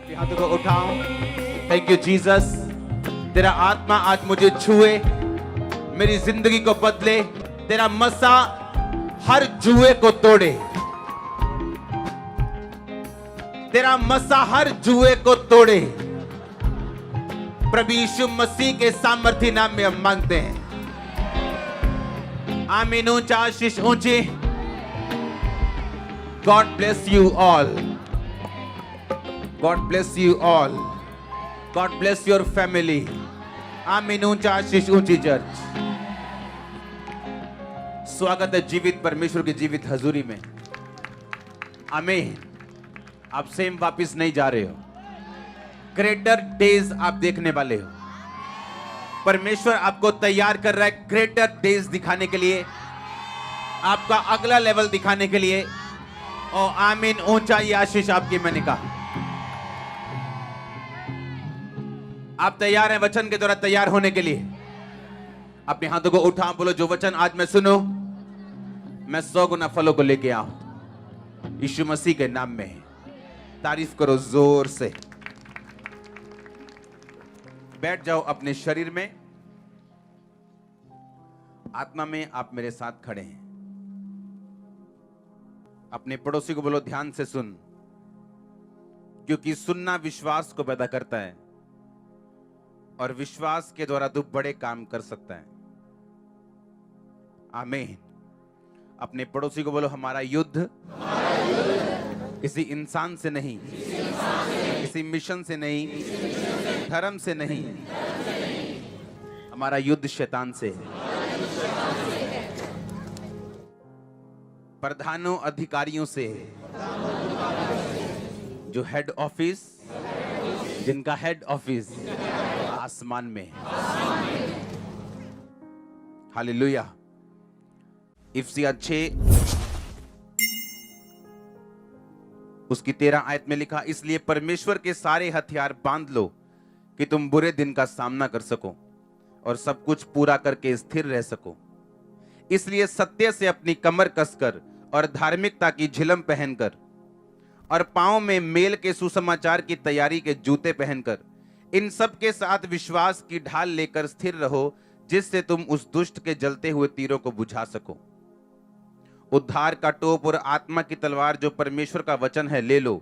अपने हाथों को उठाओ। थैंक यू जीसस, तेरा आत्मा आज मुझे छुए, मेरी जिंदगी को बदले। तेरा मसा हर जुए को तोड़े, तेरा मसा हर जुए को तोड़े। प्रभु यीशु मसीह के सामर्थ्य नाम में हम मांगते हैं, आमीन। ऊंचा आशीष ऊंची। God bless you all, God bless you all, God bless your family. आमीन। ऊंचा आशीष ऊंची चर्च। स्वागत है जीवित परमेश्वर की जीवित हजूरी में। आमीन। आप सेम वापिस नहीं जा रहे हो, ग्रेटर डेज आप देखने वाले हो। परमेश्वर आपको तैयार कर रहा है ग्रेटर डेज दिखाने के लिए, आपका अगला लेवल दिखाने के लिए। और आमीन। ऊंचा ये आशीष आपकी मैंने कहा। आप तैयार हैं वचन के द्वारा तैयार होने के लिए? अपने हाथों को उठा, बोलो जो वचन आज मैं सुनो, मैं 100 गुना फलों को लेके आऊं यीशु मसीह के नाम में। तारीफ करो जोर से। बैठ जाओ अपने शरीर में। आत्मा में आप मेरे साथ खड़े हैं। अपने पड़ोसी को बोलो ध्यान से सुन, क्योंकि सुनना विश्वास को पैदा करता है और विश्वास के द्वारा तू बड़े काम कर सकता है। आमीन। अपने पड़ोसी को बोलो हमारा युद्ध किसी इंसान से नहीं, किसी मिशन से नहीं, धर्म से नहीं, हमारा युद्ध शैतान से है। प्रधानों अधिकारियों से है, जो हेड ऑफिस, जिनका हेड ऑफिस आसमान में है। हालेलुया। इफिसिया 6 उसकी 13 आयत में लिखा, इसलिए परमेश्वर के सारे हथियार बांध लो कि तुम बुरे दिन का सामना कर सको और सब कुछ पूरा करके स्थिर रह सको। इसलिए सत्य से अपनी कमर कसकर और धार्मिकता की झिलम पहनकर और पांव में मेल के सुसमाचार की तैयारी के जूते पहनकर इन सब के साथ विश्वास की ढाल लेकर स्थिर रहो, जिससे तुम उस दुष्ट के जलते हुए तीरों को बुझा सको। उद्धार का टोप और आत्मा की तलवार जो परमेश्वर का वचन है ले लो।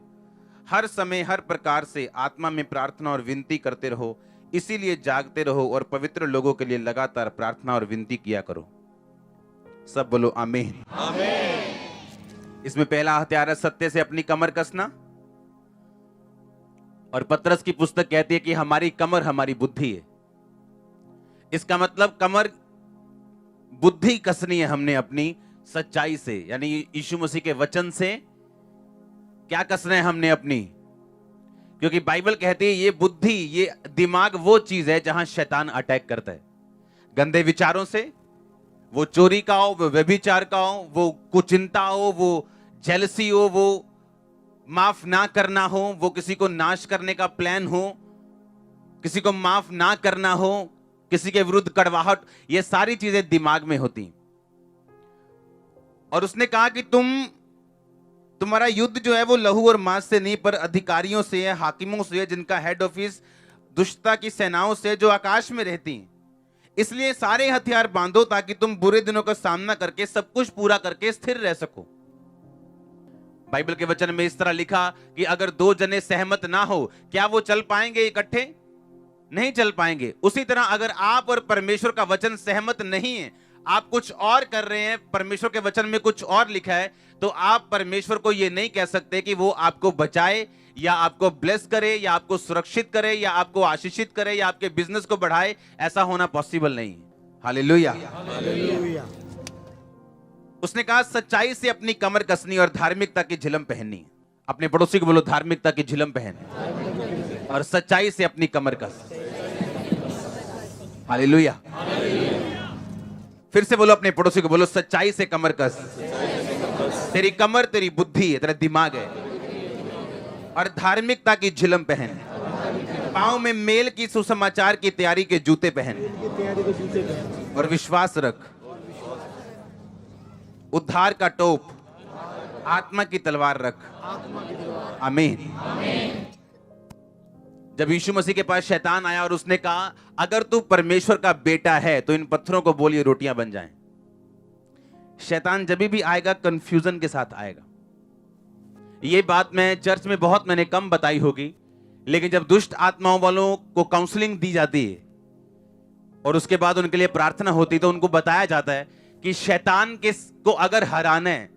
हर समय हर प्रकार से आत्मा में प्रार्थना और विनती करते रहो, इसीलिए जागते रहो और पवित्र लोगों के लिए लगातार प्रार्थना और विनती किया करो। सब बोलो आमीन। आमीन। इसमें पहला हथियार है सत्य से अपनी कमर कसना। और पतरस की पुस्तक कहती है कि हमारी कमर हमारी बुद्धि है। इसका मतलब कमर बुद्धि कसनी है हमने अपनी सच्चाई से, यानी यीशु मसीह के वचन से। क्या कसना है हमने अपनी? क्योंकि बाइबल कहती है ये बुद्धि, ये दिमाग वो चीज है जहां शैतान अटैक करता है। गंदे विचारों से, वो चोरी का हो, वो व्यभिचार का हो, वो कुचिंता हो, वो जेलसी हो, वो माफ ना करना हो, वो किसी को नाश करने का प्लान हो, किसी को माफ ना करना हो, किसी के विरुद्ध कड़वाहट, ये सारी चीजें दिमाग में होती। और उसने कहा कि तुम्हारा युद्ध जो है वो लहू और मांस से नहीं, पर अधिकारियों से है, हाकिमों से है, जिनका हेड ऑफिस दुष्टता की सेनाओं से जो आकाश में रहती हैं। इसलिए सारे हथियार बांधो ताकि तुम बुरे दिनों का सामना करके सब कुछ पूरा करके स्थिर रह सको। बाइबल के वचन में इस तरह लिखा कि अगर 2 जने सहमत ना हो, क्या वो चल पाएंगे इकट्ठे? नहीं चल पाएंगे। उसी तरह अगर आप और परमेश्वर का वचन सहमत नहीं है, आप कुछ और कर रहे हैं, परमेश्वर के वचन में कुछ और लिखा है, तो आप परमेश्वर को यह नहीं कह सकते कि वो आपको बचाए या आपको ब्लेस करे या आपको सुरक्षित करे या आपको आशीषित करे या आपके बिजनेस को बढ़ाए। ऐसा होना पॉसिबल नहीं है। हालेलुया। हालेलुया। उसने कहा सच्चाई से अपनी कमर कसनी और धार्मिकता की झिलम पहननी। अपने पड़ोसी को बोलो धार्मिकता की झिलम पहन और सच्चाई से अपनी कमर कस। हालेलुया। फिर से बोलो अपने पड़ोसी को, बोलो सच्चाई से कमर कस। तेरी कमर तेरी बुद्धि है, तेरा दिमाग है। और धार्मिकता की झिलम पहन, पांव में मेल की सुसमाचार की तैयारी के जूते पहन और विश्वास रख। उद्धार का टोप, आत्मा की तलवार रख। आमीन। जब यीशु मसीह के पास शैतान आया और उसने कहा अगर तू परमेश्वर का बेटा है तो इन पत्थरों को बोल ये रोटियां बन जाएं। शैतान जब भी आएगा कंफ्यूजन के साथ आएगा। ये बात मैं चर्च में मैंने कम बताई होगी, लेकिन जब दुष्ट आत्माओं वालों को काउंसलिंग दी जाती है और उसके बाद उनके लिए प्रार्थना होती है तो उनको बताया जाता है कि शैतान को अगर हराना है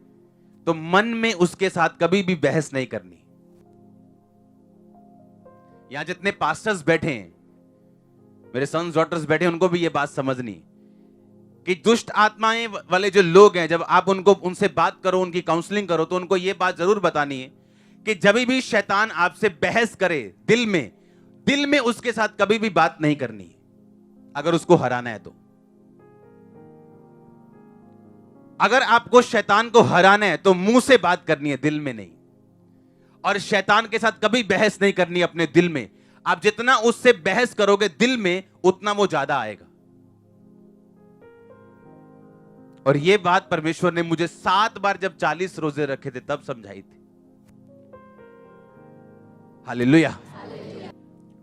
तो मन में उसके साथ कभी भी बहस नहीं करनी। यहां जितने पास्टर्स बैठे हैं, मेरे सन्स डॉटर्स बैठे हैं, उनको भी ये बात समझनी कि दुष्ट आत्माएं वाले जो लोग हैं, जब आप उनसे बात करो, उनकी काउंसलिंग करो, तो उनको ये बात जरूर बतानी है कि जब भी शैतान आपसे बहस करे दिल में उसके साथ कभी भी बात नहीं करनी अगर उसको हराना है तो। अगर आपको शैतान को हराना है तो मुंह से बात करनी है, दिल में नहीं। और शैतान के साथ कभी बहस नहीं करनी अपने दिल में। आप जितना उससे बहस करोगे दिल में, उतना वो ज्यादा आएगा। और ये बात परमेश्वर ने मुझे 7 बार जब 40 रोजे रखे थे तब समझाई थी। हालेलुया।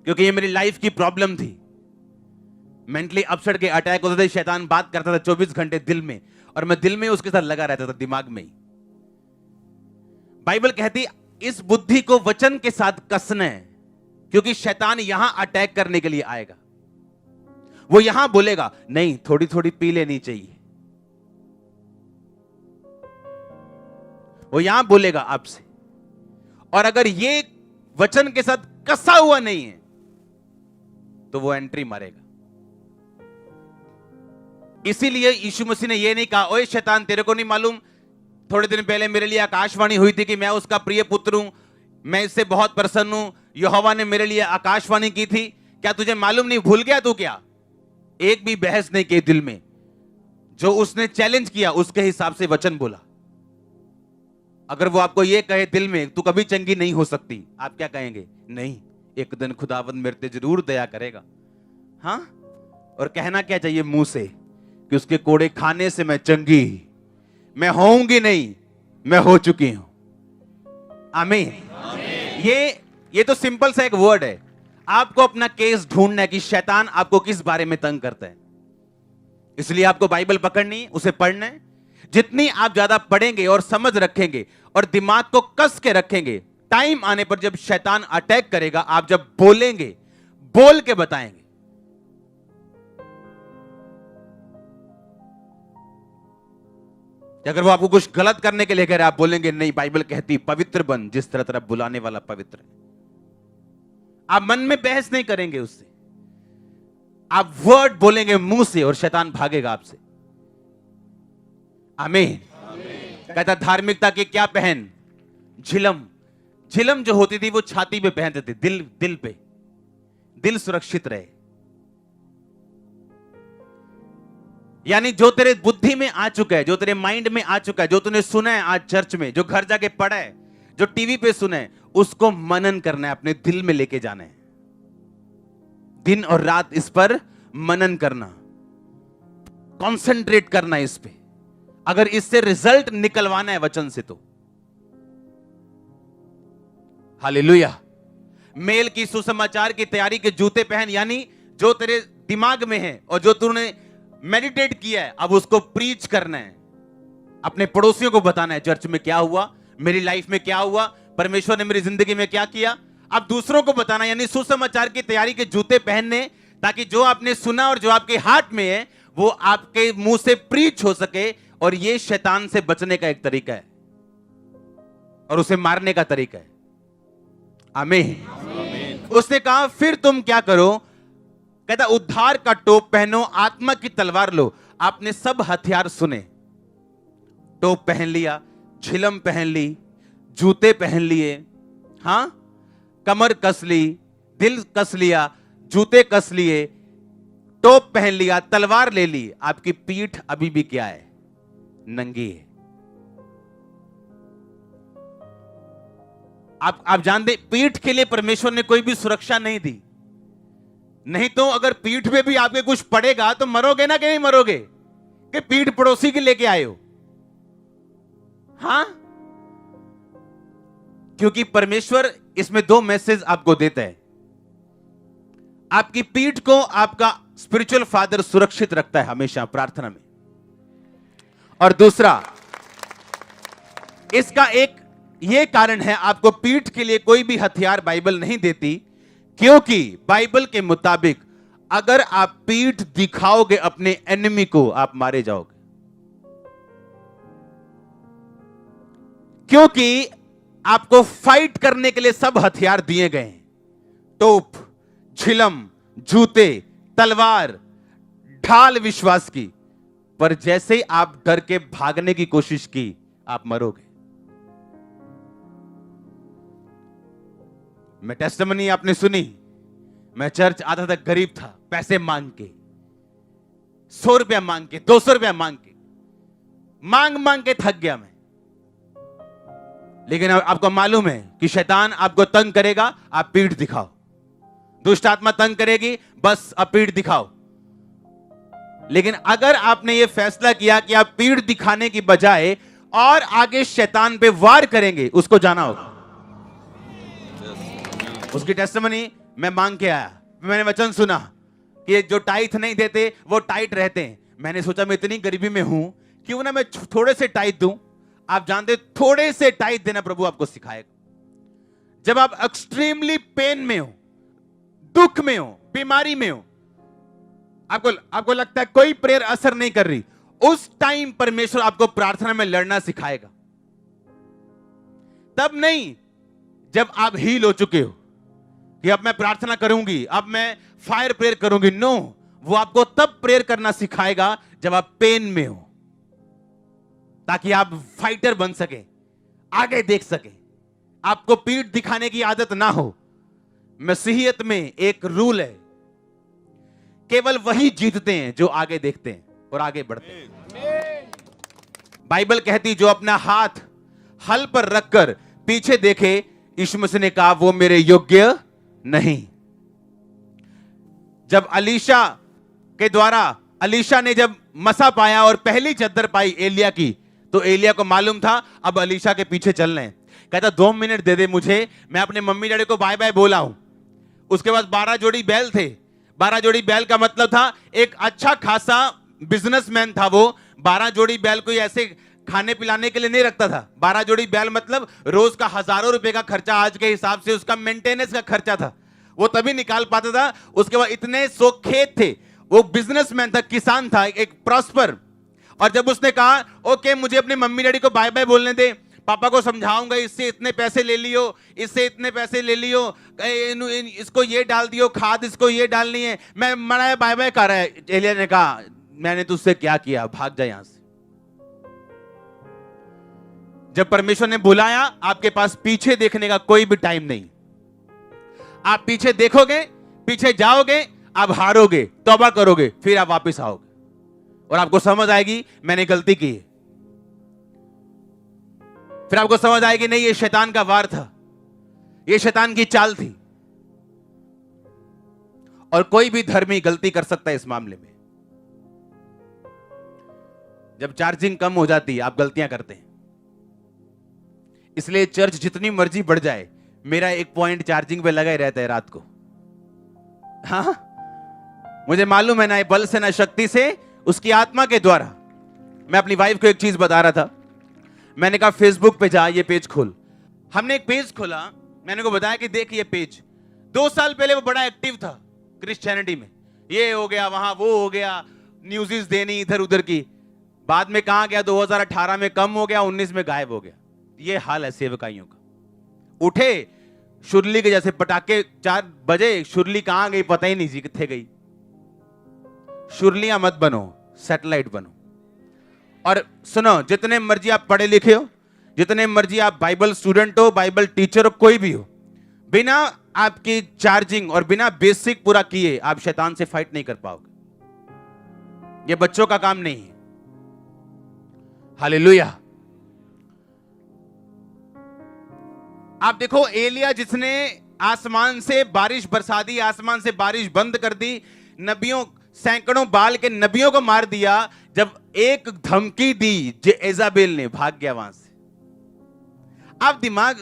क्योंकि ये मेरी लाइफ की प्रॉब्लम थी। मेंटली अपसेट के अटैक होते थे, शैतान बात करता था 24 घंटे दिल में, और मैं दिल में उसके साथ लगा रहता था, दिमाग में ही। बाइबल कहती इस बुद्धि को वचन के साथ कसना है, क्योंकि शैतान यहां अटैक करने के लिए आएगा। वो यहां बोलेगा नहीं, थोड़ी थोड़ी पी लेनी चाहिए। वो यहां बोलेगा आपसे, और अगर ये वचन के साथ कसा हुआ नहीं है तो वो एंट्री मारेगा। इसीलिए यीशु मसीह ने ये नहीं कहा ओए शैतान, तेरे को नहीं मालूम थोड़े दिन पहले मेरे लिए आकाशवाणी हुई थी कि मैं उसका प्रिय पुत्र हूं, मैं इससे बहुत प्रसन्न हूं, यहोवा ने मेरे लिए आकाशवाणी की थी, क्या तुझे मालूम नहीं? भूल गया तू क्या? एक भी बहस नहीं की दिल में। जो उसने चैलेंज किया उसके हिसाब से वचन बोला। अगर वो आपको ये कहे दिल में तू कभी चंगी नहीं हो सकती, आप क्या कहेंगे? नहीं, एक दिन खुदावंद मेरे पे जरूर दया करेगा। हाँ, और कहना क्या चाहिए मुंह से कि उसके कोड़े खाने से मैं चंगी, मैं होऊंगी नहीं, मैं हो चुकी हूं। आमीन। ये तो सिंपल सा एक वर्ड है। आपको अपना केस ढूंढना है कि शैतान आपको किस बारे में तंग करता है। इसलिए आपको बाइबल पकड़नी, उसे पढ़ना है। जितनी आप ज्यादा पढ़ेंगे और समझ रखेंगे और दिमाग को कस के रखेंगे, टाइम आने पर जब शैतान अटैक करेगा, आप जब बोलेंगे, बोल के बताएंगे। अगर वो आपको कुछ गलत करने के लिए कह रहे, आप बोलेंगे नहीं, बाइबल कहती पवित्र बन जिस तरह तरह बुलाने वाला पवित्र है। आप मन में बहस नहीं करेंगे उससे, आप वर्ड बोलेंगे मुंह से और शैतान भागेगा आपसे। आमीन। कहता धार्मिकता की क्या पहन? झिलम। झिलम जो होती थी वो छाती पे पहनते थे, दिल पे, दिल सुरक्षित रहे। यानी जो तेरे बुद्धि में आ चुका है, जो तेरे माइंड में आ चुका है, जो तूने सुना है आज चर्च में, जो घर जाके पढ़ा है, जो टीवी पे सुना है, उसको मनन करना है, अपने दिल में लेके जाना है। दिन और रात इस पर मनन करना, कंसंट्रेट करना इस पे। अगर इससे रिजल्ट निकलवाना है वचन से तो। हालेलुया। मेल की सुसमाचार की तैयारी के जूते पहन, यानी जो तेरे दिमाग में है और जो तूने मेडिटेट किया है, अब उसको प्रीच करना है। अपने पड़ोसियों को बताना है चर्च में क्या हुआ, मेरी लाइफ में क्या हुआ, परमेश्वर ने मेरी जिंदगी में क्या किया। अब दूसरों को बताना, यानी सुसमाचार की तैयारी के जूते पहनने, ताकि जो आपने सुना और जो आपके हार्ट में है वो आपके मुंह से प्रीच हो सके। और ये शैतान से बचने का एक तरीका है और उसे मारने का तरीका है। आमीन। उसने कहा फिर तुम क्या करो? कहता उद्धार का टोप पहनो, आत्मा की तलवार लो। आपने सब हथियार सुने। टोप पहन लिया, झिलम पहन ली, जूते पहन लिए, हां, कमर कस ली, दिल कस लिया, जूते कस लिए, टोप पहन लिया, तलवार ले ली। आपकी पीठ अभी भी क्या है? नंगी है। आप जानते, पीठ के लिए परमेश्वर ने कोई भी सुरक्षा नहीं दी। नहीं तो अगर पीठ पे भी आपके कुछ पड़ेगा तो मरोगे ना कि नहीं मरोगे? कि पीठ पड़ोसी की लेके आए हो? हां, क्योंकि परमेश्वर इसमें 2 मैसेज आपको देता है। आपकी पीठ को आपका स्पिरिचुअल फादर सुरक्षित रखता है हमेशा प्रार्थना में। और दूसरा, इसका एक यह कारण है, आपको पीठ के लिए कोई भी हथियार बाइबल नहीं देती, क्योंकि बाइबल के मुताबिक अगर आप पीठ दिखाओगे अपने एनिमी को, आप मारे जाओगे। क्योंकि आपको फाइट करने के लिए सब हथियार दिए गए हैं, तोप, झिलम, जूते, तलवार, ढाल विश्वास की, पर जैसे आप डर के भागने की कोशिश की, आप मरोगे। मैं टेस्टिमनी आपने सुनी, मैं चर्च आता था, गरीब था, पैसे मांग के, 100 रुपया मांग के, 200 रुपया मांग के, मांग के थक गया मैं। लेकिन आपको मालूम है कि शैतान आपको तंग करेगा, आप पीठ दिखाओ। दुष्ट आत्मा तंग करेगी, बस अब पीठ दिखाओ। लेकिन अगर आपने यह फैसला किया कि आप पीठ दिखाने की बजाय और आगे शैतान पे वार करेंगे, उसको जाना होगा। उसकी टेस्टिमनी मैं मांग के आया, मैंने वचन सुना कि जो टाइट नहीं देते वो टाइट रहते हैं। मैंने सोचा मैं इतनी गरीबी में हूं, क्यों ना मैं थोड़े से टाइट दूं। आप जानते, थोड़े से टाइट देना प्रभु आपको सिखाएगा। जब आप एक्सट्रीमली पेन में हो, दुख में हो, बीमारी में हो, आपको लगता है कोई प्रेयर असर नहीं कर रही, उस टाइम परमेश्वर आपको प्रार्थना में लड़ना सिखाएगा। तब नहीं जब आप हील हो चुके हो कि अब मैं प्रार्थना करूंगी, अब मैं फायर प्रेयर करूंगी। नो, वो आपको तब प्रेयर करना सिखाएगा जब आप पेन में हो, ताकि आप फाइटर बन सके, आगे देख सके, आपको पीठ दिखाने की आदत ना हो। मसीहियत में एक रूल है, केवल वही जीतते हैं जो आगे देखते हैं और आगे बढ़ते हैं। बाइबल कहती, जो अपना हाथ हल पर रखकर पीछे देखे, यीशु मसीह ने कहा वो मेरे योग्य नहीं। जब अलीशा ने जब मसा पाया और पहली चद्दर पाई एलिया की, तो एलिया को मालूम था अब अलीशा के पीछे चलना है। कहता 2 मिनट दे दे मुझे, मैं अपने मम्मी डैडी को बाय बाय बोला हूं। उसके बाद 12 जोड़ी बैल थे। 12 जोड़ी बैल का मतलब था एक अच्छा खासा बिजनेसमैन था वो। 12 जोड़ी बैल कोई ऐसे खाने पिलाने के लिए नहीं रखता था। 12 जोड़ी बैल मतलब रोज का हजारों रुपए का खर्चा, आज के हिसाब से उसका मेंटेनेंस का खर्चा था, वो तभी निकाल पाता था। उसके बाद इतने 100 खेत थे, वो बिजनेसमैन था, किसान था, एक प्रॉस्पर। और जब उसने कहा ओके मुझे अपने मम्मी डैडी को बाय बाय बोलने दे, पापा को समझाऊंगा, इससे इतने पैसे ले लियो, इससे इतने पैसे ले लियो, इसको ये डाल दियो खाद, इसको ये डालनी है, मैं मरा बाय बाय कर रहा है। एलिया ने कहा मैंने तुझसे क्या किया, भाग जा यहां से। जब परमेश्वर ने बुलाया, आपके पास पीछे देखने का कोई भी टाइम नहीं। आप पीछे देखोगे, पीछे जाओगे, आप हारोगे, तौबा करोगे, फिर आप वापस आओगे और आपको समझ आएगी मैंने गलती की। फिर आपको समझ आएगी नहीं, ये शैतान का वार था, ये शैतान की चाल थी। और कोई भी धर्मी गलती कर सकता है इस मामले में। जब चार्जिंग कम हो जाती है, आप गलतियां करते हैं। इसलिए चर्च जितनी मर्जी बढ़ जाए, मेरा 1 पॉइंट चार्जिंग पे लगा ही रहता है रात को। हाँ, मुझे मालूम है ना ये बल से ना शक्ति से, उसकी आत्मा के द्वारा। मैं अपनी वाइफ को एक चीज बता रहा था, मैंने कहा फेसबुक पे जा, ये पेज खोल। हमने एक पेज खोला, मैंने को बताया कि देख ये पेज 2 साल पहले वो बड़ा एक्टिव था क्रिश्चियनिटी में, ये हो गया वहां वो हो गया, न्यूज़ देनी इधर उधर की। बाद में कहां गया, 2018 में कम हो गया, 19 में गायब हो गया। ये हाल है सेवकाइयों का। उठे शुरली के जैसे पटाखे, 4 बजे शुरली कहां गई पता ही नहीं जी, किथे गई। शुरलियां मत बनो, सैटेलाइट बनो। और सुनो, जितने मर्जी आप पढ़े लिखे हो, जितने मर्जी आप बाइबल स्टूडेंट हो, बाइबल टीचर हो, कोई भी हो, बिना आपकी चार्जिंग और बिना बेसिक पूरा किए आप शैतान से फाइट नहीं कर पाओगे। ये बच्चों का काम नहीं है। हालेलुया। आप देखो एलिया जिसने आसमान से बारिश बरसा दी, आसमान से बारिश बंद कर दी, नबियों सैकड़ों बाल के नबियों को मार दिया। जब एक धमकी दी जेज़ाबेल ने, भाग गया वहां से। आप दिमाग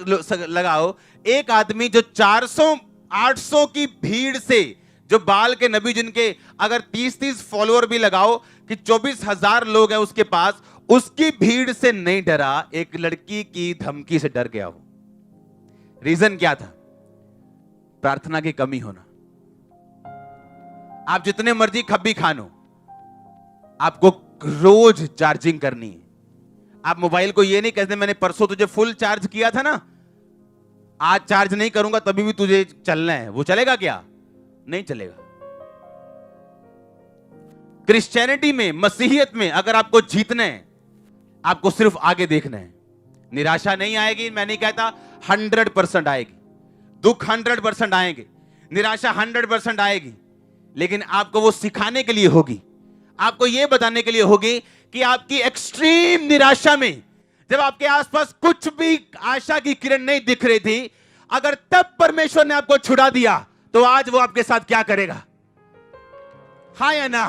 लगाओ, एक आदमी जो 400-800 की भीड़ से जो बाल के नबी जिनके अगर 30-30 फॉलोअर भी लगाओ कि 24,000 लोग हैं उसके पास, उसकी भीड़ से नहीं डरा, एक लड़की की धमकी से डर गया वो। रीजन क्या था? प्रार्थना की कमी होना। आप जितने मर्जी खब्बी खानो, आपको रोज चार्जिंग करनी है। आप मोबाइल को ये नहीं कहते मैंने परसों तुझे फुल चार्ज किया था ना, आज चार्ज नहीं करूंगा तभी भी तुझे चलना है। वो चलेगा क्या? नहीं चलेगा। क्रिश्चियनिटी में, मसीहियत में अगर आपको जीतना है, आपको सिर्फ आगे देखना है। निराशा नहीं आएगी, मैं नहीं कहता, 100% आएगी। दुख 100% आएंगे, निराशा 100% आएगी, लेकिन आपको वो सिखाने के लिए होगी, आपको ये बताने के लिए होगी कि आपकी एक्सट्रीम निराशा में, जब आपके आसपास कुछ भी आशा की किरण नहीं दिख रही थी, अगर तब परमेश्वर ने आपको छुड़ा दिया, तो आज वो आपके साथ क्या करेगा? हाँ या ना?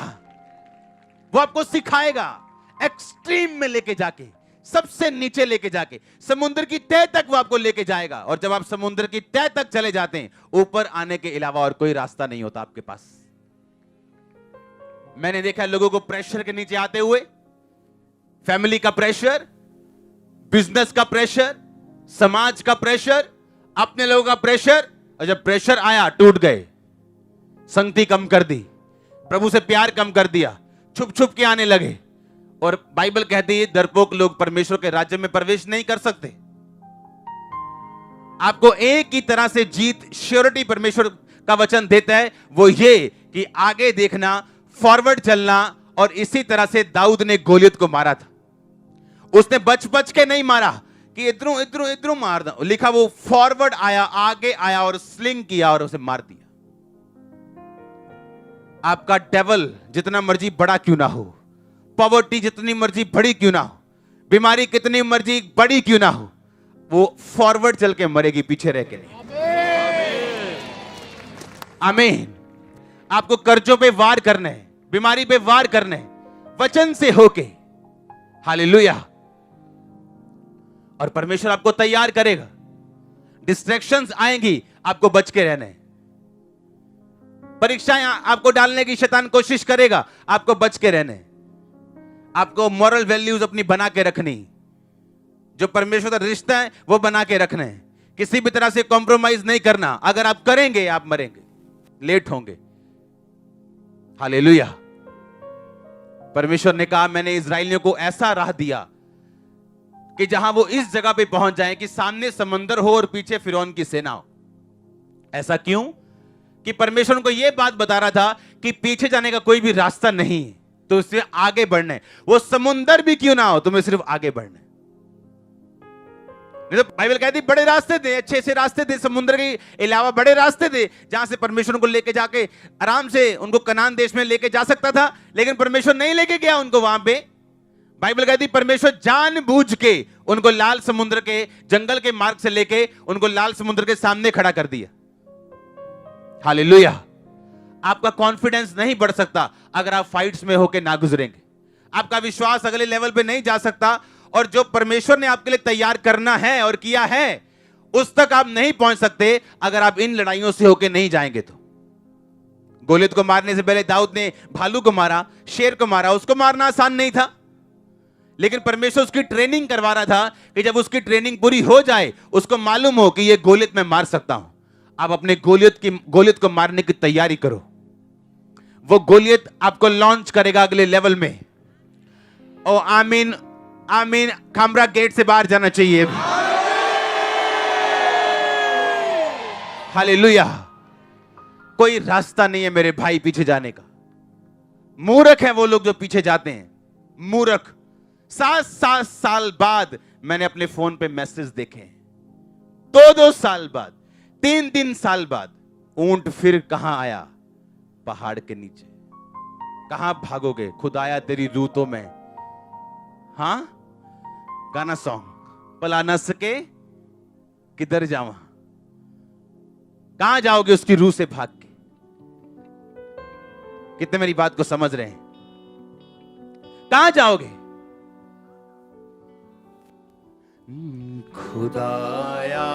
वो आपको सिखाएगा, एक्सट्रीम में लेके जाके, सबसे नीचे लेके जाके, समुद्र की तह तक वो आपको लेके जाएगा। और जब आप समुद्र की तह तक चले जाते हैं, ऊपर आने के अलावा और कोई रास्ता नहीं होता आपके पास। मैंने देखा लोगों को प्रेशर के नीचे आते हुए, फैमिली का प्रेशर, बिजनेस का प्रेशर, समाज का प्रेशर, अपने लोगों का प्रेशर, और जब प्रेशर आया टूट गए, संगति कम कर दी, प्रभु से प्यार कम कर दिया, छुप छुप के आने लगे। और बाइबल कहती है डरपोक लोग परमेश्वर के राज्य में प्रवेश नहीं कर सकते। आपको एक ही तरह से जीत, श्योरिटी परमेश्वर का वचन देता है, वो ये कि आगे देखना, फॉरवर्ड चलना। और इसी तरह से दाऊद ने गोलियत को मारा था। उसने बच बच के नहीं मारा कि इधरों इधरों इधरों मार दो, लिखा वो फॉरवर्ड आया, आगे आया और स्लिंग किया और उसे मार दिया। आपका डेवल जितना मर्जी बड़ा क्यों ना हो, पॉवर्टी जितनी मर्जी बड़ी क्यों ना हो, बीमारी कितनी मर्जी बड़ी क्यों ना हो, वो फॉरवर्ड चल के मरेगी, पीछे रह के नहीं। आमीन। आपको कर्जों पे वार करना है, बीमारी पे वार करना है, वचन से होके। हालेलुया। और परमेश्वर आपको तैयार करेगा। डिस्ट्रैक्शंस आएंगी, आपको बच के रहना है। परीक्षाएं आपको डालने की शैतान कोशिश करेगा, आपको बच के रहना है। आपको मॉरल वैल्यूज अपनी बना के रखनी, जो परमेश्वर का रिश्ता है वो बना के रखना है। किसी भी तरह से कॉम्प्रोमाइज नहीं करना। अगर आप करेंगे आप मरेंगे, लेट होंगे। हालेलुया। परमेश्वर ने कहा मैंने इस्राएलियों को ऐसा राह दिया कि जहां वो इस जगह पे पहुंच जाएं कि सामने समंदर हो और पीछे फिरौन की सेना हो। ऐसा क्यों? कि परमेश्वर उनको यह बात बता रहा था कि पीछे जाने का कोई भी रास्ता नहीं, तो इससे आगे बढ़ना है। वो समुंदर भी क्यों ना हो, तुम्हें सिर्फ आगे बढ़ना है। नहीं तो बाइबल कहती बड़े रास्ते दे, अच्छे से रास्ते दे, समुद्र के अलावा बड़े रास्ते दे, जहां से परमेश्वर उनको लेके जाके आराम से उनको कनान देश में लेके जा सकता था। लेकिन परमेश्वर नहीं लेके गया उनको वहां पे। बाइबल कहती परमेश्वर जानबूझ के उनको लाल समुद्र के जंगल के मार्ग से लेके उनको लाल समुद्र के सामने खड़ा कर दिया। हालेलुया। आपका कॉन्फिडेंस नहीं बढ़ सकता अगर आप फाइट्स में होकर ना गुजरेंगे। आपका विश्वास अगले लेवल पे नहीं जा सकता, और जो परमेश्वर ने आपके लिए तैयार करना है और किया है उस तक आप नहीं पहुंच सकते अगर आप इन लड़ाइयों से होकर नहीं जाएंगे। तो गोलियत को मारने से पहले दाऊद ने भालू को मारा, शेर को मारा। उसको मारना आसान नहीं था, लेकिन परमेश्वर उसकी ट्रेनिंग करवा रहा था कि जब उसकी ट्रेनिंग पूरी हो जाए उसको मालूम हो कि यह गोलियत मैं मार सकता हूं। आप अपने गोलियत को मारने की तैयारी करो। वो गोलियत आपको लॉन्च करेगा अगले लेवल में। ओ आमीन आमीन। खामरा गेट से बाहर जाना चाहिए। हालेलुया। कोई रास्ता नहीं है मेरे भाई पीछे जाने का। मूर्ख है वो लोग जो पीछे जाते हैं, मूर्ख। 7 साल बाद मैंने अपने फोन पे मैसेज देखे, 2 साल बाद, 3 साल बाद। ऊंट फिर कहां आया? पहाड़ के नीचे। कहां भागोगे? खुदाया तेरी रूतों में। हां, गाना सॉन्ग। पला न सके किधर जावा, कहां जाओगे उसकी रूह से भाग के? कितने मेरी बात को समझ रहे हैं? कहां जाओगे? खुदाया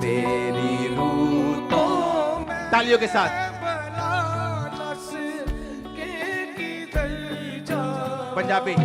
तेरी रूतों में। तालियों के साथ पंजाबी।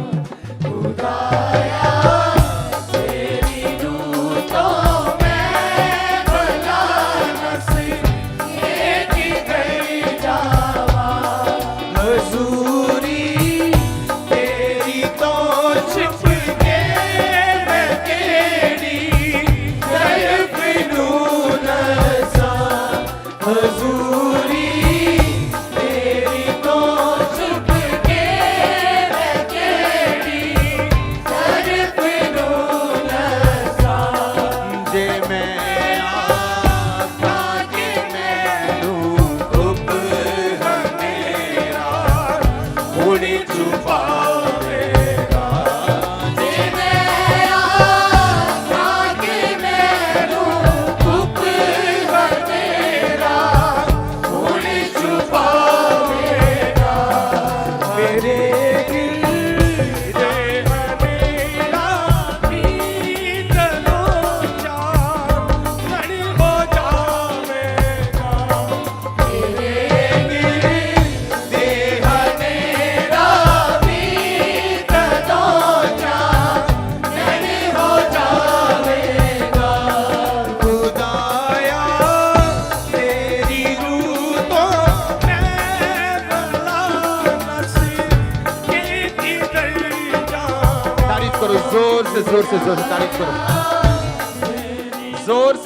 जोर से तारीफ करो,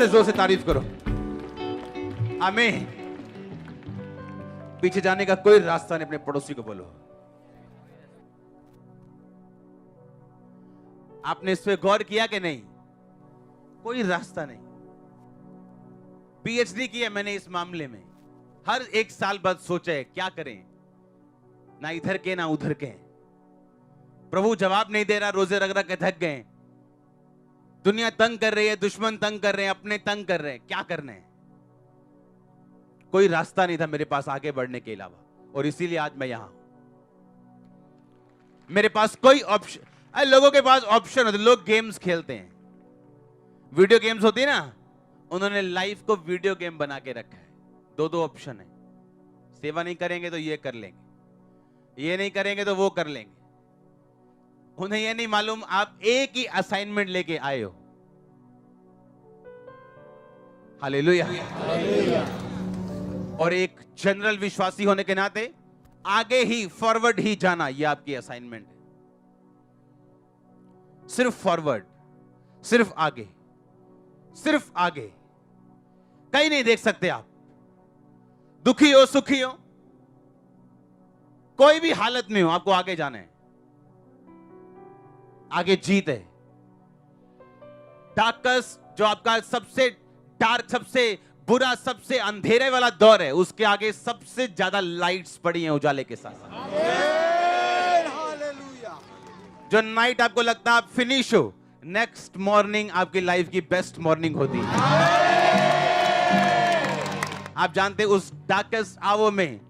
जोर से तारीफ करो। आमीन। पीछे जाने का कोई रास्ता नहीं, अपने पड़ोसी को बोलो। आपने इस पे गौर किया कि नहीं? कोई रास्ता नहीं। पीएचडी किया मैंने इस मामले में। हर एक साल बाद सोचा है क्या करें, ना इधर के ना उधर के। प्रभु जवाब नहीं दे रहा, रोजे रग रग के थक गए। दुनिया तंग कर रही है, दुश्मन तंग कर रहे हैं, अपने तंग कर रहे हैं, क्या करना है? कोई रास्ता नहीं था मेरे पास आगे बढ़ने के अलावा, और इसीलिए आज मैं यहां हूं। मेरे पास कोई ऑप्शन, लोगों के पास ऑप्शन होते, लोग गेम्स खेलते हैं, वीडियो गेम्स होती है ना, उन्होंने लाइफ को वीडियो गेम बना के रखा है। दो ऑप्शन है, सेवा नहीं करेंगे तो ये कर लेंगे, ये नहीं करेंगे तो वो कर लेंगे। उन्हें ये नहीं मालूम आप एक ही असाइनमेंट लेके आए हो। हालेलुया। और एक जनरल विश्वासी होने के नाते आगे ही, फॉरवर्ड ही जाना, ये आपकी असाइनमेंट है। सिर्फ फॉरवर्ड, सिर्फ आगे, सिर्फ आगे, कहीं नहीं देख सकते आप। दुखी हो, सुखी हो, कोई भी हालत में हो, आपको आगे जाना है। आगे जीत है। डार्कस्ट, जो आपका सबसे डार्क, सबसे बुरा, सबसे अंधेरे वाला दौर है, उसके आगे सबसे ज्यादा लाइट्स पड़ी हैं उजाले के साथ। जो नाइट आपको लगता है आप फिनिश हो, नेक्स्ट मॉर्निंग आपकी लाइफ की बेस्ट मॉर्निंग होती है। आप जानते उस डार्केस्ट आवर में,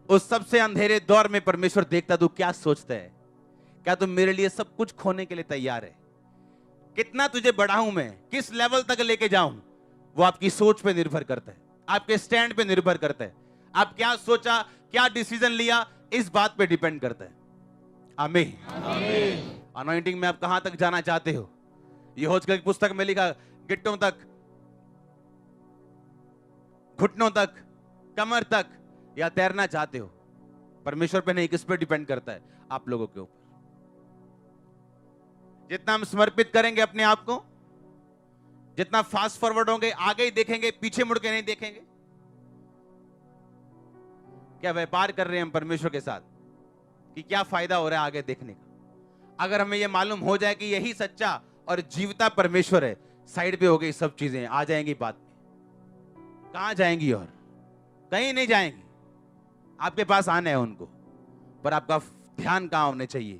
उस सबसे अंधेरे दौर में परमेश्वर देखता तू क्या सोचता है। क्या तुम मेरे लिए सब कुछ खोने के लिए तैयार है? कितना तुझे बढ़ाऊं मैं, किस लेवल तक लेके जाऊं, वो आपकी सोच पे निर्भर करता है, आपके स्टैंड पे निर्भर करता है। आप क्या सोचा, क्या डिसीजन लिया, इस बात पे डिपेंड करता है। आमीन। अनॉइंटिंग में आप कहां तक जाना चाहते हो? यहोशू की पुस्तक में लिखा, गिट्टों तक, घुटनों तक, कमर तक, या तैरना चाहते हो? परमेश्वर पे नहीं, किस पे डिपेंड करता है? आप लोगों के ऊपर। जितना हम समर्पित करेंगे अपने आप को, जितना फास्ट फॉरवर्ड होंगे, आगे ही देखेंगे, पीछे मुड़ के नहीं देखेंगे। क्या व्यापार कर रहे हैं हम परमेश्वर के साथ कि क्या फायदा हो रहा है आगे देखने का? अगर हमें यह मालूम हो जाए कि यही सच्चा और जीवता परमेश्वर है, साइड पे हो गई सब चीजें, आ जाएंगी बात में। कहां जाएंगी? और कहीं नहीं जाएंगी। आपके पास आना है उनको, पर आपका ध्यान कहां होने चाहिए?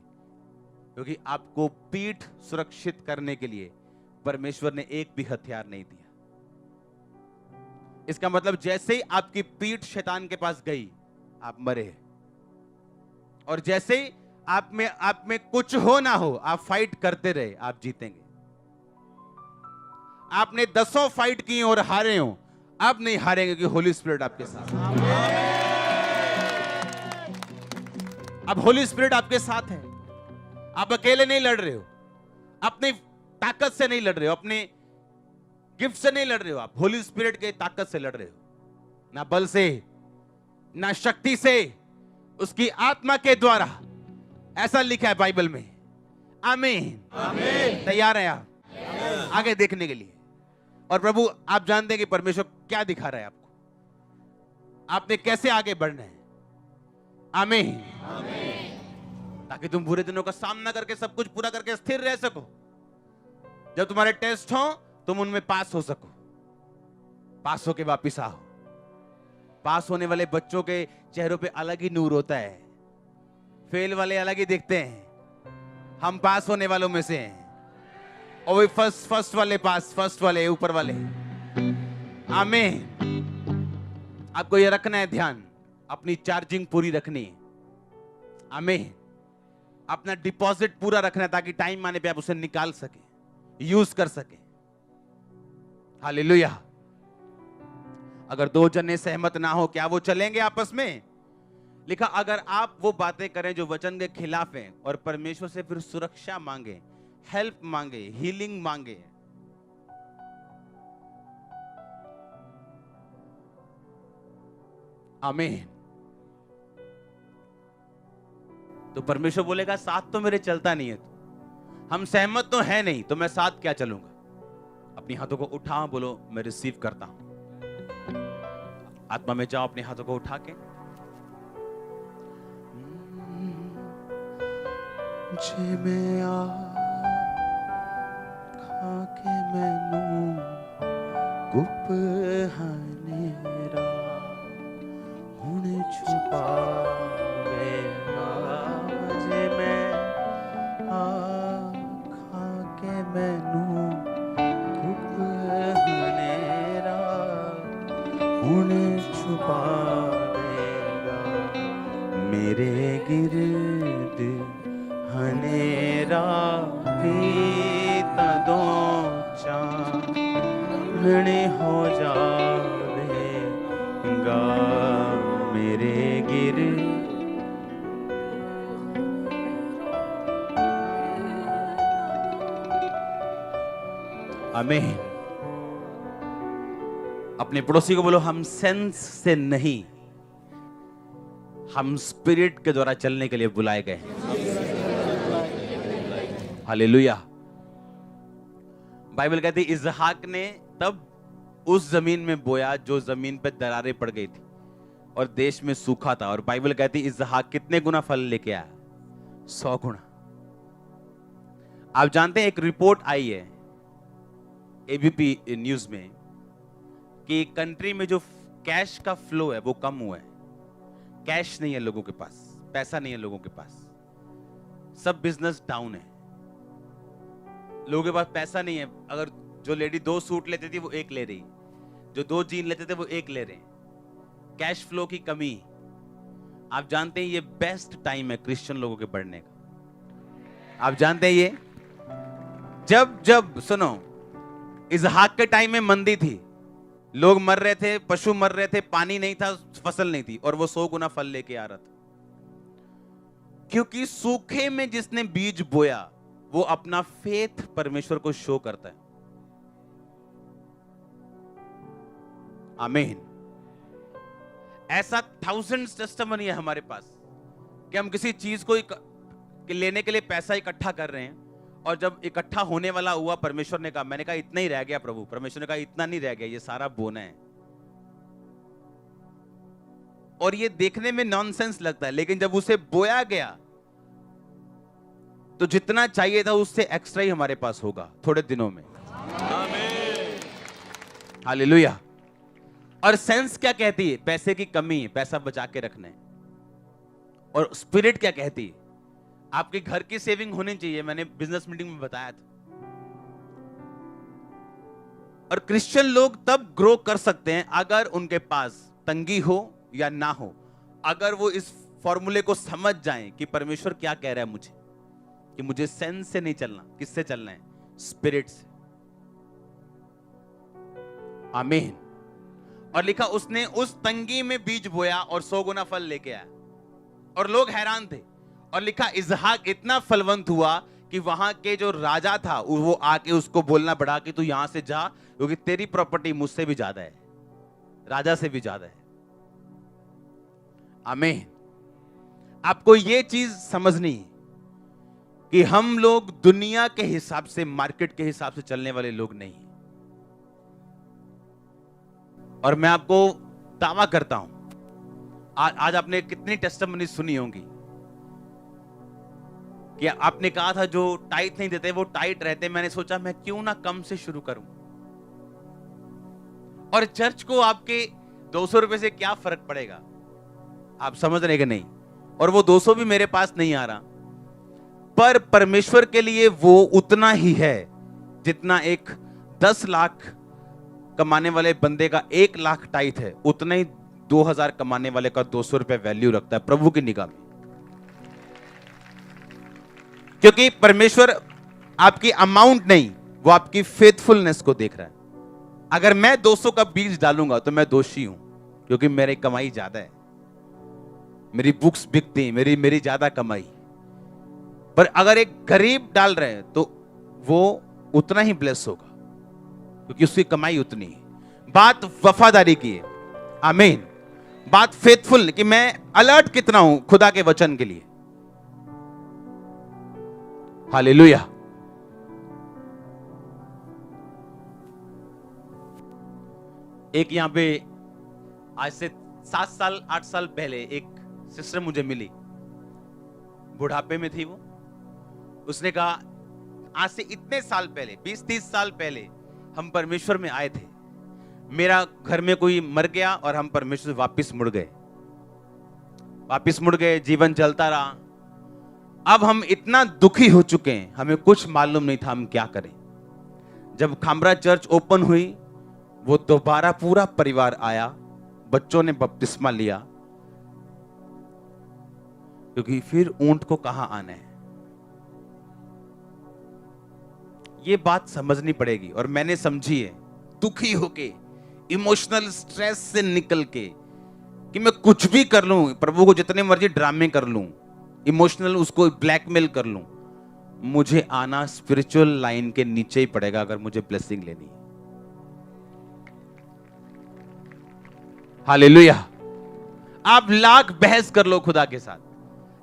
क्योंकि आपको पीठ सुरक्षित करने के लिए परमेश्वर ने एक भी हथियार नहीं दिया। इसका मतलब जैसे ही आपकी पीठ शैतान के पास गई, आप मरे। और जैसे ही आप में कुछ हो ना हो, आप फाइट करते रहे, आप जीतेंगे। आपने 10 फाइट की और हारे हो, आप नहीं हारेंगे क्योंकि होली स्पिरिट आपके साथ। अब होली स्पिरिट आपके साथ है। आप अकेले नहीं लड़ रहे हो, अपनी ताकत से नहीं लड़ रहे हो, अपने गिफ्ट से नहीं लड़ रहे हो, आप होली स्पिरिट के ताकत से लड़ रहे हो, ना बल से ना शक्ति से, उसकी आत्मा के द्वारा। ऐसा लिखा है बाइबल में। आमीन। आमीन। तैयार हैं आप आगे देखने के लिए? और प्रभु आप जानते हैं कि परमेश्वर क्या दिखा रहा है आपको, आपने कैसे आगे बढ़ना है। आमीन। ताकि तुम बुरे दिनों का सामना करके सब कुछ पूरा करके स्थिर रह सको। जब तुम्हारे टेस्ट हो तुम उनमें पास हो सको, पास होके वापिस आओ। पास होने वाले बच्चों के चेहरों पे अलग ही नूर होता है, फेल वाले अलग ही दिखते हैं। हम पास होने वालों में से हैं, और वे फर्स्ट वाले पास, फर्स्ट वाले ऊपर वाले। आमीन। आपको ये रखना है ध्यान, अपनी चार्जिंग पूरी रखनी है। आमीन। अपना डिपॉजिट पूरा रखना है ताकि टाइम आने पे आप उसे निकाल सके, यूज कर सके। हालेलुया। अगर दो जने सहमत ना हो, क्या वो चलेंगे आपस में? लिखा, अगर आप वो बातें करें जो वचन के खिलाफ हैं और परमेश्वर से फिर सुरक्षा मांगे, हेल्प मांगे, हीलिंग मांगे, आमीन, तो परमेश्वर बोलेगा साथ तो मेरे चलता नहीं है, हम सहमत तो है नहीं, तो मैं साथ क्या चलूंगा? अपनी हाथों को उठाओ, बोलो मैं रिसीव करता हूं। आत्मा में जाओ, अपने हाथों को उठा के जे मैं खाके मैनू गुप हनेरा हुण छुपावेगा, जे मैं खाके मैनू गुप हनेरा हुण छुपावेगा, मेरे गिर्द हनेरा भी तदों चानने हो जावेगा, मेरे गिर्द। आमीन। अपने पड़ोसी को बोलो, हम सेंस से नहीं, हम स्पिरिट के द्वारा चलने के लिए बुलाए गए हैं। हालेलुया। बाइबल कहती है इसहाक ने तब उस जमीन में बोया जो जमीन पे दरारें पड़ गई थी और देश में सूखा था, और बाइबल कहती है इसहाक कितने गुना फल लेके आया? 100 गुना। आप जानते हैं एक रिपोर्ट आई है एबीपी न्यूज में कि कंट्री में जो कैश का फ्लो है वो कम हुआ है। कैश नहीं है लोगों के पास, पैसा नहीं है लोगों के पास, सब बिजनेस डाउन है, लोगों के पास पैसा नहीं है। अगर जो लेडी 2 सूट लेती थी वो 1 ले रही, जो 2 जीन लेते थे वो 1 ले रहे। कैश फ्लो की कमी। आप जानते हैं ये बेस्ट टाइम है क्रिश्चियन लोगों के बढ़ने का। आप जानते हैं ये जब सुनो, इसहाक के टाइम में मंदी थी, लोग मर रहे थे, पशु मर रहे थे, पानी नहीं था, फसल नहीं थी, और वो 100 गुना फल लेके आ रहा था। क्योंकि सूखे में जिसने बीज बोया वो अपना फेथ परमेश्वर को शो करता है। आमीन। ऐसा थाउजेंड्स टेस्टिमनी है हमारे पास कि हम किसी चीज को लेने के लिए पैसा इकट्ठा कर रहे हैं, और जब इकट्ठा होने वाला हुआ, परमेश्वर ने कहा, मैंने कहा इतना ही रह गया प्रभु, परमेश्वर ने कहा इतना नहीं रह गया, ये सारा बोना है। और ये देखने में नॉनसेंस लगता है, लेकिन जब उसे बोया गया तो जितना चाहिए था उससे एक्स्ट्रा ही हमारे पास होगा थोड़े दिनों में। हालेलुया। और सेंस क्या कहती है? पैसे की कमी है, पैसा बचा के रखना है। और स्पिरिट क्या कहती है? आपके घर की सेविंग होनी चाहिए। मैंने बिजनेस मीटिंग में बताया था। और क्रिश्चियन लोग तब ग्रो कर सकते हैं अगर उनके पास तंगी हो या ना हो, अगर वो इस फॉर्मूले को समझ जाएं कि परमेश्वर क्या कह रहा है मुझे, कि मुझे सेंस से नहीं चलना, किससे चलना है? स्पिरिट से। आमीन। और लिखा उसने उस तंगी में बीज बोया और 100 गुना फल लेके आया। और लोग हैरान थे, और लिखा इसहाक इतना फलवंत हुआ कि वहां के जो राजा था वो आके उसको बोलना पड़ा कि तू यहां से जा, क्योंकि तेरी प्रॉपर्टी मुझसे भी ज्यादा है, राजा से भी ज्यादा है। आमीन। आपको ये चीज समझनी है कि हम लोग दुनिया के हिसाब से, मार्केट के हिसाब से चलने वाले लोग नहीं। और मैं आपको दावा करता हूं, आज आपने कितनी टेस्टिमनी सुनी होंगी कि आपने कहा था जो टाइट नहीं देते वो टाइट रहते, मैंने सोचा मैं क्यों ना कम से शुरू करूं। और चर्च को आपके 200 रुपए से क्या फर्क पड़ेगा, आप समझ रहे कि नहीं। और वो 200 भी मेरे पास नहीं आ रहा, पर परमेश्वर के लिए वो उतना ही है जितना एक 10 लाख कमाने वाले बंदे का 1 लाख टाइट है, उतना ही 2000 कमाने वाले का 200 रुपए वैल्यू रखता है प्रभु की निगाह में। क्योंकि परमेश्वर आपकी अमाउंट नहीं, वो आपकी फेथफुलनेस को देख रहा है। अगर मैं 200 का बीज डालूंगा तो मैं दोषी हूं, क्योंकि मेरी कमाई ज्यादा है, मेरी बुक्स बिकती, मेरी ज्यादा कमाई। पर अगर एक गरीब डाल रहे हैं तो वो उतना ही ब्लेस होगा, क्योंकि उसकी कमाई उतनी है। बात वफादारी की है। आमीन। बात फेथफुल कि मैं अलर्ट कितना हूं खुदा के वचन के लिए। हालेलुया। एक यहां पे आज से 7 साल 8 साल पहले एक सिस्टर मुझे मिली, बुढ़ापे में थी वो। उसने कहा आज से इतने साल पहले, 20-30 साल पहले हम परमेश्वर में आए थे, मेरा घर में कोई मर गया और हम परमेश्वर से वापस मुड़ गए, जीवन चलता रहा। अब हम इतना दुखी हो चुके हैं, हमें कुछ मालूम नहीं था हम क्या करें। जब खामरा चर्च ओपन हुई, वो दोबारा पूरा परिवार आया, बच्चों ने बपतिस्मा लिया, क्योंकि फिर ऊंट को कहां आना है, ये बात समझनी पड़ेगी। और मैंने समझी है, दुखी होके, इमोशनल स्ट्रेस से निकल के, कि मैं कुछ भी कर लूं, प्रभु को जितने मर्जी ड्रामे कर लूं, इमोशनल उसको ब्लैकमेल कर लूं, मुझे आना स्पिरिचुअल लाइन के नीचे ही पड़ेगा अगर मुझे ब्लेसिंग लेनी है। हालेलुया। आप लाख बहस कर लो खुदा के साथ,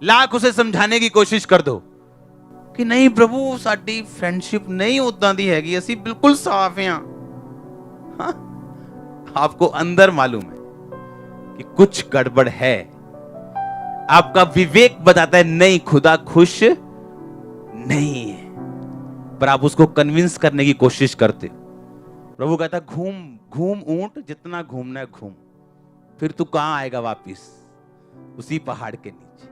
लाख उसे समझाने की कोशिश कर दो कि नहीं प्रभु साडी फ्रेंडशिप नहीं उदां दी हैगी, असी बिल्कुल साफ हैं। हाँ? आपको अंदर मालूम है कि कुछ गड़बड़ है। आपका विवेक बताता है नहीं, खुदा खुश नहीं है, पर आप उसको कन्विंस करने की कोशिश करते हो। प्रभु कहता है घूम घूम ऊंट, जितना घूमना है घूम, फिर तू कहां आएगा वापिस, उसी पहाड़ के नीचे।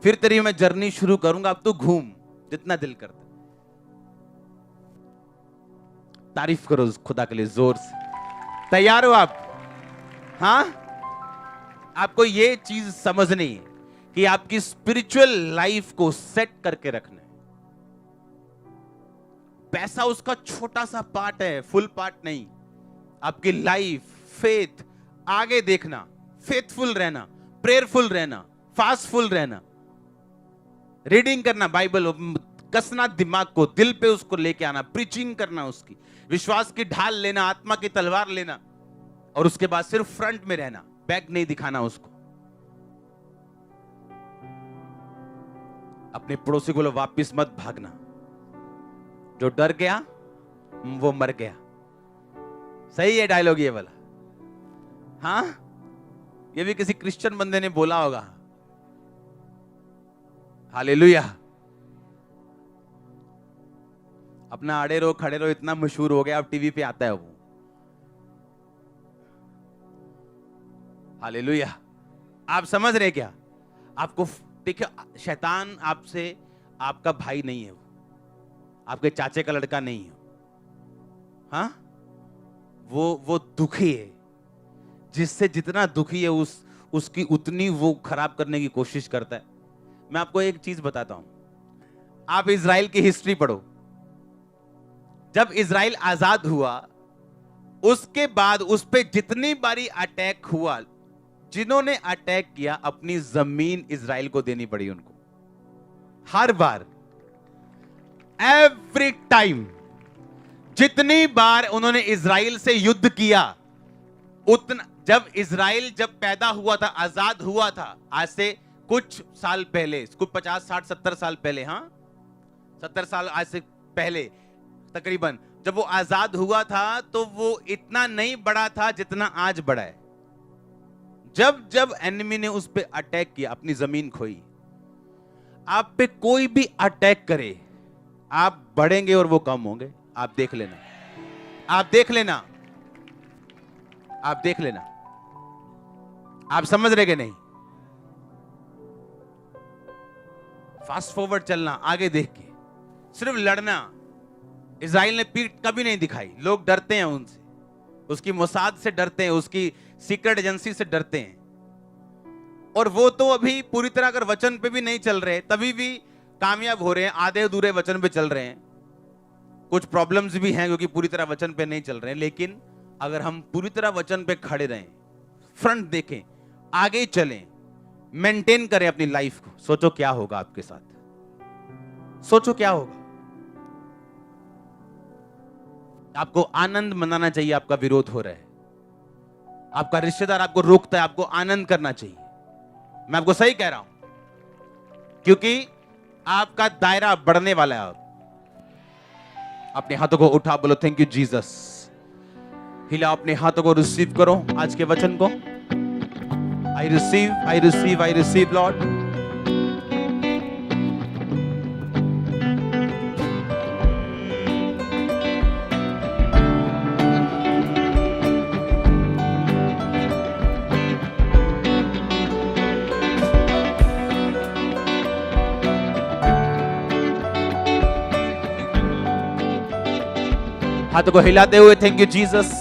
फिर तेरी मैं जर्नी शुरू करूंगा, अब तू घूम जितना दिल करता। तारीफ करो खुदा के लिए जोर से। तैयार हो आप? हाँ, आपको ये चीज समझनी है कि आपकी स्पिरिचुअल लाइफ को सेट करके रखना है। पैसा उसका छोटा सा पार्ट है, फुल पार्ट नहीं। आपकी लाइफ, फेथ, आगे देखना, फेथफुल रहना, प्रेयरफुल रहना, फास्टफुल रहना, रीडिंग करना बाइबल, कसना दिमाग को, दिल पे उसको लेके आना, प्रीचिंग करना, उसकी विश्वास की ढाल लेना, आत्मा की तलवार लेना, और उसके बाद सिर्फ फ्रंट में रहना, बैक नहीं दिखाना उसको। अपने पड़ोसी को वापिस मत भागना, जो डर गया वो मर गया। सही है डायलॉग ये वाला? हाँ, ये भी किसी क्रिश्चियन बंदे ने बोला होगा। हालेलुया। अपना आड़े रहो खड़े रहो इतना मशहूर हो गया, अब टीवी पे आता है वो। हालेलुया। आप समझ रहे क्या? आपको देखिए, शैतान आपसे, आपका भाई नहीं है, वो आपके चाचे का लड़का नहीं है। हाँ, वो दुखी है, जिससे जितना दुखी है उसकी उतनी वो खराब करने की कोशिश करता है। मैं आपको एक चीज बताता हूं, आप इजराइल की हिस्ट्री पढ़ो। जब इजराइल आजाद हुआ, उसके बाद उस पे जितनी बारी अटैक हुआ, जिन्होंने अटैक किया, अपनी जमीन इजराइल को देनी पड़ी उनको। हर बार, एवरी टाइम, जितनी बार उन्होंने इजराइल से युद्ध किया, उतना, जब इजराइल जब पैदा हुआ था, आजाद हुआ था, आज से कुछ साल पहले, कुछ 50 60 70 साल पहले, हाँ 70 साल आज से पहले तकरीबन, जब वो आजाद हुआ था तो वो इतना नहीं बड़ा था जितना आज बड़ा है। जब जब एनिमी ने उस पे अटैक किया, अपनी जमीन खोई, आप पे कोई भी अटैक करे, आप बढ़ेंगे और वो कम होंगे। आप देख लेना, आप देख लेना, आप देख लेना। आप समझ रहे कि नहीं? फास्ट फॉरवर्ड चलना, आगे देख के, सिर्फ लड़ना। इजराइल ने पीठ कभी नहीं दिखाई, लोग डरते हैं उनसे, उसकी मोसाद से डरते हैं, उसकी सीक्रेट एजेंसी से डरते हैं। और वो तो अभी पूरी तरह अगर वचन पे भी नहीं चल रहे, तभी भी कामयाब हो रहे हैं, आधे अधूरे वचन पे चल रहे हैं। कुछ प्रॉब्लम्स भी हैं क्योंकि पूरी तरह वचन पे नहीं चल रहे हैं, लेकिन अगर हम पूरी तरह वचन पे खड़े रहें, फ्रंट देखें, आगे चलें, मेंटेन करें अपनी लाइफ को, सोचो क्या होगा आपके साथ, सोचो क्या होगा। आपको आनंद मनाना चाहिए, आपका विरोध हो रहा है, आपका रिश्तेदार आपको रोकता है, आपको आनंद करना चाहिए। मैं आपको सही कह रहा हूं, क्योंकि आपका दायरा बढ़ने वाला है। अपने हाथों को उठा, बोलो थैंक यू जीसस। हिलाओ अपने हाथों को, रिसीव करो आज के वचन को। I receive, I receive, I receive Lord. हाथों को हिलाते हुए थैंक यू जीसस।